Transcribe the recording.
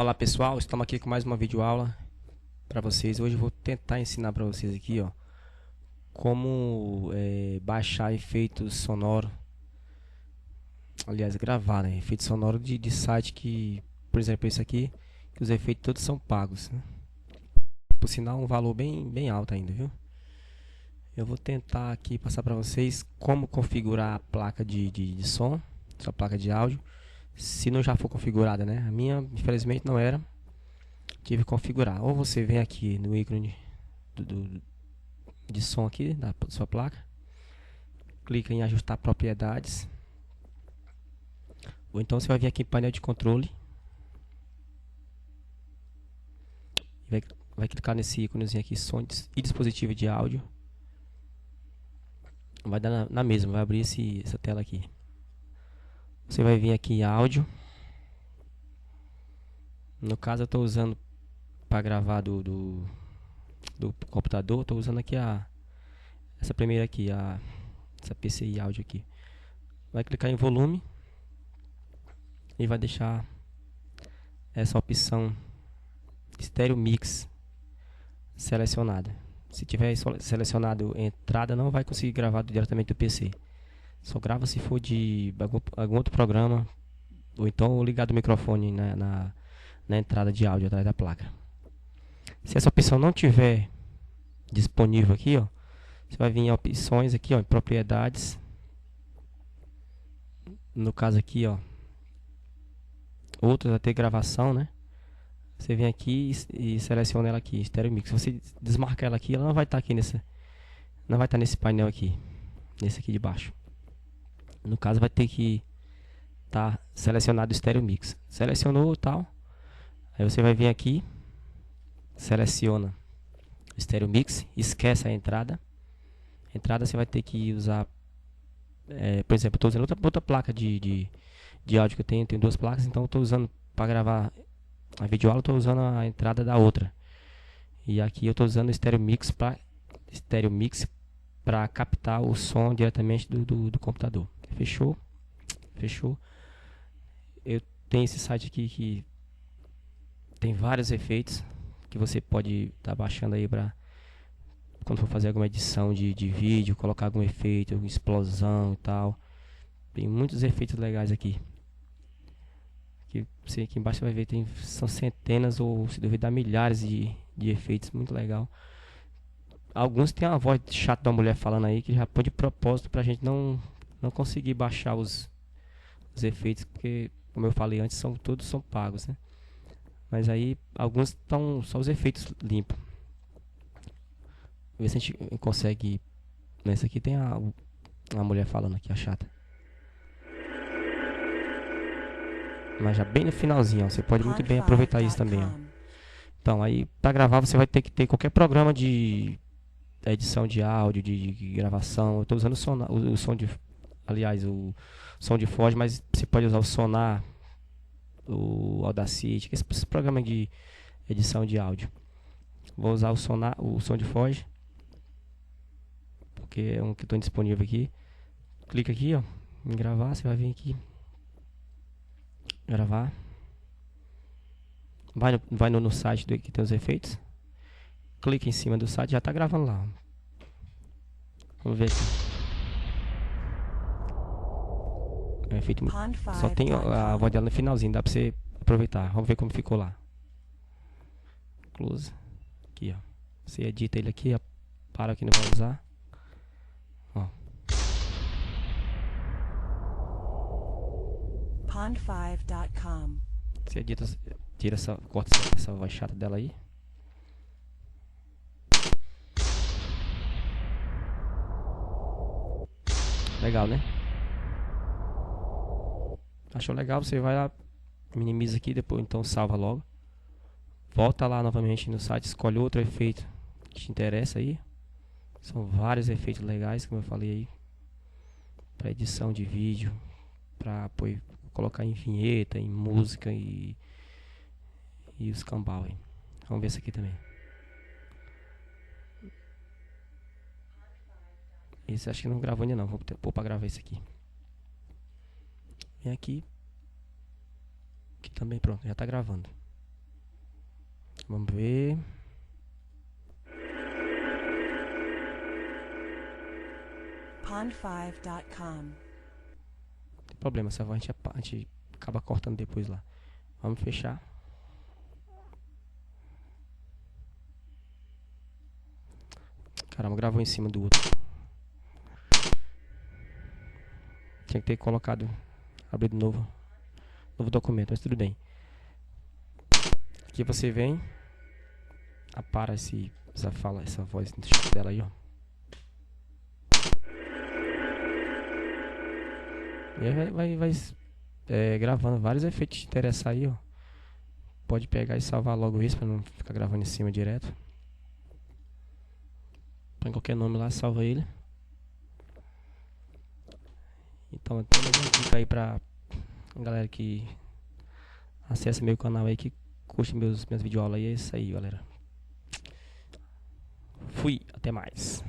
Olá pessoal, estamos aqui com mais uma videoaula para vocês. Hoje eu vou tentar ensinar para vocês aqui, ó, como baixar efeitos sonoros, aliás, gravar, né, efeitos sonoros de site que, por exemplo, esse aqui, que os efeitos todos são pagos, né? Por sinal, um valor bem alto ainda, viu? Eu vou tentar aqui passar para vocês como configurar a placa de som, sua placa de áudio, se não já for configurada, né? A minha, infelizmente, não era. Tive que configurar. Ou você vem aqui no ícone de som aqui da sua placa, clica em ajustar propriedades, ou então você vai vir aqui em painel de controle e vai clicar nesse íconezinho aqui, som e dispositivo de áudio. Vai dar na mesma, vai abrir essa tela aqui. Você vai vir aqui em áudio. No caso eu estou usando para gravar do computador, estou usando aqui essa primeira aqui, essa PCI áudio aqui. Vai clicar em volume e vai deixar essa opção Stereo Mix selecionada. Se tiver selecionado entrada, não vai conseguir gravar diretamente do PC. Só grava se for de algum outro programa, ou então ligar do microfone na entrada de áudio atrás da placa. Se essa opção não tiver disponível aqui, ó, você vai vir em opções aqui, ó, em propriedades. No caso aqui, ó, outros vai ter gravação, né? Você vem aqui e seleciona ela aqui, Stereo Mix. Se você desmarcar ela aqui, ela não vai estar aqui não vai estar nesse painel aqui, nesse aqui de baixo. No caso vai ter que estar selecionado o Stereo Mix. Selecionou tal, aí você vai vir aqui, seleciona o Stereo Mix, esquece a entrada. A entrada você vai ter que usar, por exemplo, eu estou usando outra placa de áudio que eu tenho duas placas, então eu estou usando para gravar a videoaula, estou usando a entrada da outra. E aqui eu estou usando o Stereo Mix para captar o som diretamente do computador. Fechou? Fechou. Eu tenho esse site aqui que tem vários efeitos que você pode estar baixando aí para quando for fazer alguma edição de vídeo, colocar algum efeito, alguma explosão e tal. Tem muitos efeitos legais aqui. Aqui embaixo você vai ver, são centenas ou, se duvidar, milhares de efeitos, muito legal. Alguns tem uma voz chata da mulher falando aí, que já põe de propósito pra gente não conseguir baixar os efeitos, porque, como eu falei antes, todos são pagos, né? Mas aí, alguns estão só os efeitos limpos. Ver se a gente consegue. Nesse aqui tem a mulher falando aqui, a chata. Mas já bem no finalzinho, ó, você pode muito bem aproveitar isso também, ó. Então, aí para gravar você vai ter que ter qualquer programa de edição de áudio, de gravação. Eu estou usando o som de, aliás, o som de Foz, mas você pode usar o Sonar, o Audacity, esse programa de edição de áudio. Vou usar o som de Foz, porque é um que estou disponível aqui. Clica aqui, ó, em gravar, você vai vir aqui, gravar. Vai no site que tem os efeitos. Clica em cima do site, já está gravando lá. Vamos ver aqui. É um efeito, só tem a voz dela no finalzinho, dá para você aproveitar. Vamos ver como ficou lá. Close. Aqui, ó. Você edita ele aqui, ó, para que não vai usar. Ó. Pond5.com. Você edita, corta essa voz chata dela aí. Legal, né? Achou legal? Você vai lá, minimiza aqui, depois então salva logo. Volta lá novamente no site, escolhe outro efeito que te interessa aí. São vários efeitos legais, como eu falei aí, para edição de vídeo, para colocar em vinheta, em música e os cambal aí. Vamos ver esse aqui também. Esse acho que não gravou ainda não, vou pôr para gravar esse aqui. Vem aqui, que também pronto, já está gravando. Vamos ver. Pond5.com. Não tem problema, essa voz a gente acaba cortando depois lá. Vamos fechar. Caramba, gravou em cima do outro. Tinha que ter colocado, abrido novo documento, mas tudo bem. Aqui você vem, apara essa voz dela aí, ó. E aí vai gravando vários efeitos que te interessar aí, ó. Pode pegar e salvar logo isso pra não ficar gravando em cima direto. Põe qualquer nome lá, salva ele. Então tem mais uma dica aí pra galera que acessa meu canal aí, que curte minhas videoaulas aí. É isso aí, galera. Fui, até mais.